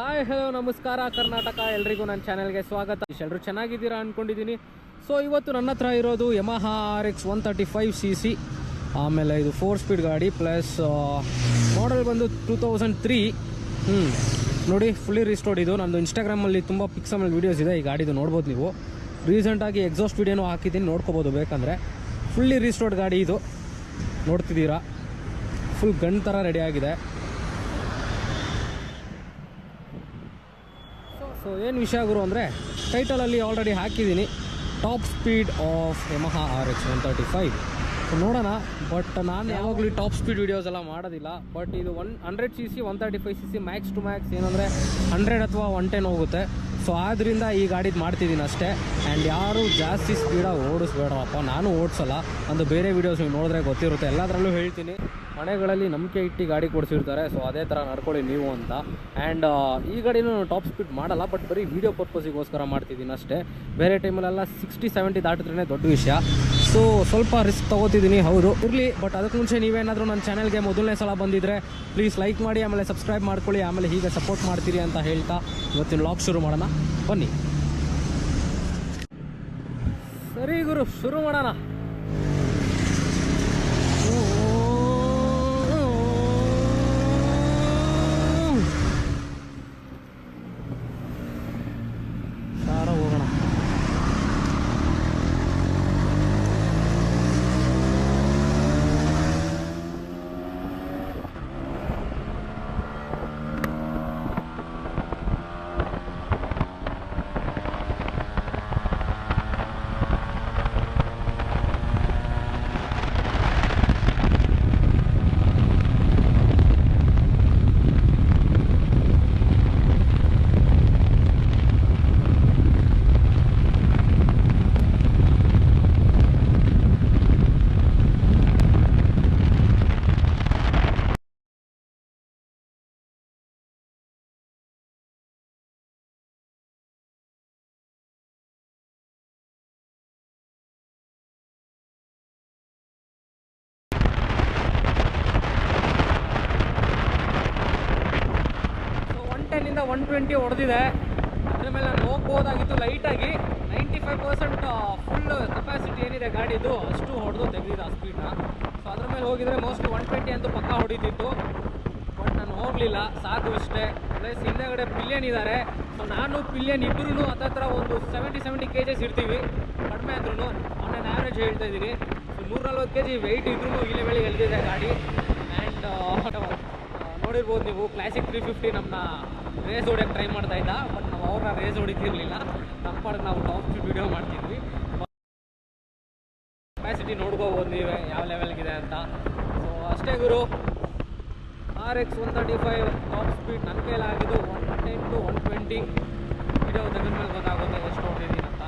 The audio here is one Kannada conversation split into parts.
ಹಾಯ್ ಹಲೋ ನಮಸ್ಕಾರ ಕರ್ನಾಟಕ, ಎಲ್ರಿಗೂ ನನ್ನ ಚಾನಲ್ಗೆ ಸ್ವಾಗತ. ಎಲ್ಲರೂ ಚೆನ್ನಾಗಿದ್ದೀರಾ ಅಂದ್ಕೊಂಡಿದ್ದೀನಿ. ಸೊ ಇವತ್ತು ನನ್ನ ಹತ್ರ ಇರೋದು ಯಮಹಾ RX 135cc, ಆಮೇಲೆ ಇದು 4 ಸ್ಪೀಡ್ ಗಾಡಿ ಪ್ಲಸ್ ಮಾಡೆಲ್ ಬಂದು 2003. ನೋಡಿ, ಫುಲ್ಲಿ ರಿಸ್ಟೋರ್ಡ್. ಇದು ನಂದು ಇನ್ಸ್ಟಾಗ್ರಾಮಲ್ಲಿ ತುಂಬ ಪಿಕ್ಸ್ ಆಮೇಲೆ ವೀಡಿಯೋಸ್ ಇದೆ ಈ ಗಾಡಿದು, ನೋಡ್ಬೋದು ನೀವು. ರೀಸೆಂಟಾಗಿ ಎಕ್ಸಾಸ್ಟ್ ವೀಡಿಯೋನೂ ಹಾಕಿದ್ದೀನಿ, ನೋಡ್ಕೋಬೋದು ಬೇಕಂದರೆ. ಫುಲ್ಲಿ ರಿಸ್ಟೋರ್ಡ್ ಗಾಡಿ ಇದು, ನೋಡ್ತಿದ್ದೀರಾ. ಫುಲ್ ಗನ್ ಥರ ರೆಡಿ ಆಗಿದೆ. ಸೊ ಏನು ವಿಷಯ ಗುರು ಅಂದರೆ, ಟೈಟಲಲ್ಲಿ ಆಲ್ರೆಡಿ ಹಾಕಿದ್ದೀನಿ, top speed of Yamaha RX 135. So ನೋಡೋಣ. ಬಟ್ ನಾನು ಯಾವಾಗಲೂ ಟಾಪ್ ಸ್ಪೀಡ್ ವೀಡಿಯೋಸ್ ಎಲ್ಲ ಮಾಡೋದಿಲ್ಲ. ಬಟ್ ಇದು 100cc 135cc Max to Max ಏನಂದರೆ 100 ಅಥವಾ 110 ಹೋಗುತ್ತೆ. ಸೊ ಆದ್ದರಿಂದ ಈ ಗಾಡಿದು ಮಾಡ್ತಿದ್ದೀನಿ ಅಷ್ಟೇ. ಆ್ಯಂಡ್ ಯಾರು ಜಾಸ್ತಿ ಸ್ಪೀಡಾಗಿ ಓಡಿಸ್ಬೇಡ್ರಪ್ಪ, ನಾನು ಓಡಿಸಲ್ಲ. ಒಂದು ಬೇರೆ ವೀಡಿಯೋಸ್ ನೀವು ನೋಡಿದ್ರೆ ಗೊತ್ತಿರುತ್ತೆ, ಎಲ್ಲದರಲ್ಲೂ ಹೇಳ್ತೀನಿ. ಮನೆಗಳಲ್ಲಿ ನಂಬಿಕೆ ಇಟ್ಟು ಗಾಡಿ ಕೊಡಿಸಿರ್ತಾರೆ, ಸೊ ಅದೇ ಥರ ನಡ್ಕೊಳ್ಳಿ ನೀವು ಅಂತ. ಆ್ಯಂಡ್ ಈ ಗಾಡಿನೂ ಟಾಪ್ ಸ್ಪೀಡ್ ಮಾಡಲ್ಲ, ಬಟ್ ಬರೀ ವೀಡಿಯೋ ಪರ್ಪಸಿಗೋಸ್ಕರ ಮಾಡ್ತಿದ್ದೀನಿ ಅಷ್ಟೇ. ಬೇರೆ ಟೈಮಲ್ಲೆಲ್ಲ 60-70 ದಾಟಿದ್ರೇ ದೊಡ್ಡ ವಿಷಯ. ಸೊ ಸ್ವಲ್ಪ ರಿಸ್ಕ್ ತೊಗೋತಿದ್ದೀನಿ, ಹೌದು ಇರಲಿ. ಬಟ್ ಅದಕ್ಕೆ ಮುಂಚೆ ನೀವೇನಾದರೂ ನನ್ನ ಚಾನಲ್ಗೆ ಮೊದಲನೇ ಸಲ ಬಂದಿದ್ದರೆ ಪ್ಲೀಸ್ ಲೈಕ್ ಮಾಡಿ, ಆಮೇಲೆ ಸಬ್ಸ್ಕ್ರೈಬ್ ಮಾಡ್ಕೊಳ್ಳಿ, ಆಮೇಲೆ ಹೀಗೆ ಸಪೋರ್ಟ್ ಮಾಡ್ತೀರಿ ಅಂತ ಹೇಳ್ತಾ ಇವತ್ತಿನ ವ್ಲಾಗ್ ಶುರು ಮಾಡೋಣ ಬನ್ನಿ. ಸರಿ ಗುರು, ಶುರು ಮಾಡೋಣ. ಹೋಗೋಣ. ಇಂದ 120 ಹೊಡೆದಿದೆ. ಅದ್ರ ಮೇಲೆ ನಾನು ಹೋಗ್ಬೋದಾಗಿತ್ತು ಲೈಟಾಗಿ. 95% ಫುಲ್ ಕೆಪಾಸಿಟಿ ಏನಿದೆ ಗಾಡಿದು ಅಷ್ಟು ಹೊಡೆದು ತೆಗೆದಿದೆ ಆ ಸ್ಪೀಡ್ನ. ಸೊ ಅದ್ರ ಮೇಲೆ ಹೋಗಿದ್ರೆ ಮೋಸ್ಟ್ಲಿ 120 ಅಂತೂ ಪಕ್ಕ ಹೊಡಿತಿತ್ತು. ಬಟ್ ನಾನು ಹೋಗಲಿಲ್ಲ, ಸಾಕು ಇಷ್ಟೇ. ಪ್ಲಸ್ ಹಿಂದೆಗಡೆ ಪಿಲಿಯನ್ ಇದ್ದಾರೆ. ಸೊ ನಾನು ಪಿಲಿಯನ್ ಇಬ್ಬರೂ ಹತ್ತತ್ರ ಒಂದು 70 kgs ಇರ್ತೀವಿ, ಕಡಿಮೆ ಅಂದ್ರೂ. ಆನ್ ಆ್ಯಾವ್ರೇಜ್ ಹೇಳ್ತಾ ಇದ್ದೀನಿ. ಸೊ 140 kg ವೆಯ್ಟ್ ಇದ್ರೂ ಈ ಲೆವೆಲಿಗೆ ಎಲ್ದಿದೆ ಗಾಡಿ. ಆ್ಯಂಡ್ ನೋಡಿರ್ಬೋದು ನೀವು, ಕ್ಲಾಸಿಕ್ 350 ನಮ್ಮನ್ನ ರೇಸ್ ಹೊಡಿಯೋಕ್ಕೆ ಟ್ರೈ ಮಾಡ್ತಾ ಇದ್ದ. ಬಟ್ ನಾವು ಅವ್ರನ್ನ ರೇಸ್ ಹೊಡಿತಿರ್ಲಿಲ್ಲ, ನಮ್ಮ ಪಾಡಿಗೆ ನಾವು ಟಾಪ್ ಸ್ಪೀಡ್ ವೀಡಿಯೋ ಮಾಡ್ತಿದ್ವಿ. ಕೆಪಾಸಿಟಿ ನೋಡ್ಕೋಬೋದು ನೀವೇ ಯಾವ ಲೆವೆಲ್ಗಿದೆ ಅಂತ. ಸೊ ಅಷ್ಟೇ ಗುರು, RX 135 ಟಾಪ್ ಸ್ಪೀಡ್ ನನ್ನ ಕೈಲಾಗಿದ್ದು 110 to 120. ವೀಡಿಯೋ ತೆಗೆದ ಮೇಲೆ ಗೊತ್ತಾಗುತ್ತೆ ಎಷ್ಟು ಹೊಡಿದ್ದೀನಿ ಅಂತ.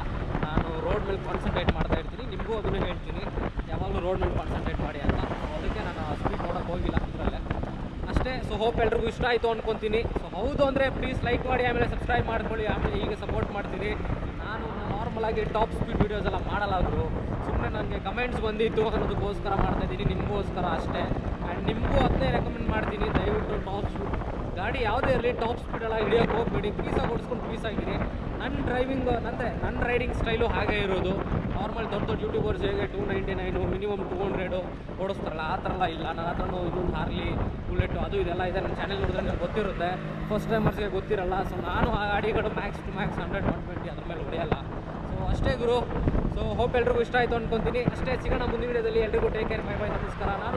ನಾನು ರೋಡ್ ಮೇಲೆ ಕಾನ್ಸಂಟ್ರೇಟ್ ಮಾಡ್ತಾ ಇರ್ತೀನಿ, ನಿಮಗೂ ಅದನ್ನು ಹೇಳ್ತೀನಿ, ಯಾವಾಗಲೂ ರೋಡ್ ಮೇಲೆ ಕಾನ್ಸಂಟ್ರೇಟ್ ಮಾಡಿ ಅಂತ. ಸೊ ಅದಕ್ಕೆ ನಾನು ಸ್ಪೀಡ್ ನೋಡೋಕ್ಕೆ ಹೋಗಿಲ್ಲ ಇದರಲ್ಲೇ ಅಷ್ಟೇ. ಸೊ ಹೋಪ್ ಎಲ್ರಿಗೂ ಇಷ್ಟ ಆಯಿತು ಅಂದ್ಕೊತೀನಿ. ಸೊ ಹೌದು ಅಂದರೆ ಪ್ಲೀಸ್ ಲೈಕ್ ಮಾಡಿ, ಆಮೇಲೆ ಸಬ್ಸ್ಕ್ರೈಬ್ ಮಾಡ್ಕೊಳ್ಳಿ, ಆಮೇಲೆ ಹೀಗೆ ಸಪೋರ್ಟ್ ಮಾಡ್ತೀನಿ. ನಾನು ನಾರ್ಮಲಾಗಿ ಟಾಪ್ ಸ್ಪೀಡ್ ವೀಡಿಯೋಸ್ ಎಲ್ಲ ಮಾಡಲಾದ್ರು, ಸುಮ್ಮನೆ ನನಗೆ ಕಮೆಂಟ್ಸ್ ಬಂದಿತ್ತು ಅನ್ನೋದಕ್ಕೋಸ್ಕರ ಮಾಡ್ತಾಯಿದ್ದೀನಿ, ನಿಮಗೋಸ್ಕರ ಅಷ್ಟೇ. ಆ್ಯಂಡ್ ನಿಮಗೂ ಅದನ್ನೇ ರೆಕಮೆಂಡ್ ಮಾಡ್ತೀನಿ, ದಯವಿಟ್ಟು ಟಾಪ್ ಸ್ಪೀಡ್ ಗಾಡಿ ಯಾವುದೇ ಇರಲಿ ಟಾಪ್ ಸ್ಪೀಡೆಲ್ಲ ಹಿಡಿಯೋಕ್ಕೆ ಹೋಗ್ಬೇಡಿ. ಪೀಸಾಗಿ ಓಡಿಸ್ಕೊಂಡು ಪೀಸಾಗಿರಿ. ನನ್ನ ಡ್ರೈವಿಂಗ್ ಅಂದರೆ ನನ್ನ ರೈಡಿಂಗ್ ಸ್ಟೈಲು ಹಾಗೆ ಇರೋದು. ನಾರ್ಮಲ್ ದೊಡ್ಡ ಯೂಟ್ಯೂಬರ್ಸ್ ಹೇಗೆ 299 ಮಿನಿಮಮ್ 200 ಓಡಿಸ್ತಾರಲ್ಲ, ಆ ಥರ ಎಲ್ಲ ಇಲ್ಲ. ನನ್ನ ಹತ್ರನೂ ಇನ್ನೊಂದು ಹಾರ್ಲಿ ಬುಲೆಟು ಅದು ಇದೆಲ್ಲ ಇದೆ. ನನ್ನ ಚಾನಲ್ ನೋಡಿದ್ರೆ ನನಗೆ ಗೊತ್ತಿರುತ್ತೆ, ಫಸ್ಟ್ ಟೈಮರ್ಸ್ಗೆ ಗೊತ್ತಿರಲ್ಲ. ಸೊ ನಾನು ಆ ಗಾಡಿಗಳು ಮ್ಯಾಕ್ಸ್ ಟು ಮ್ಯಾಕ್ಸ್ 100-120 ಅದ್ರ ಮೇಲೆ ಹೊಡೆಯಲ್ಲ. ಸೊ ಅಷ್ಟೇ ಗುರು. ಸೊ ಹೋಪ್ ಎಲ್ರಿಗೂ ಇಷ್ಟ ಆಯಿತು ಅಂದ್ಕೊತೀನಿ. ಅಷ್ಟೇ, ಸಿಗೋಣ ಮುಂದಿನ ವಿಡಿಯೋದಲ್ಲಿ. ಎಲ್ರಿಗೂ ಟೇಕ್ ಕೇರ್, ಬೈ ಬೈ, ನಮಸ್ಕಾರ. ನಾನು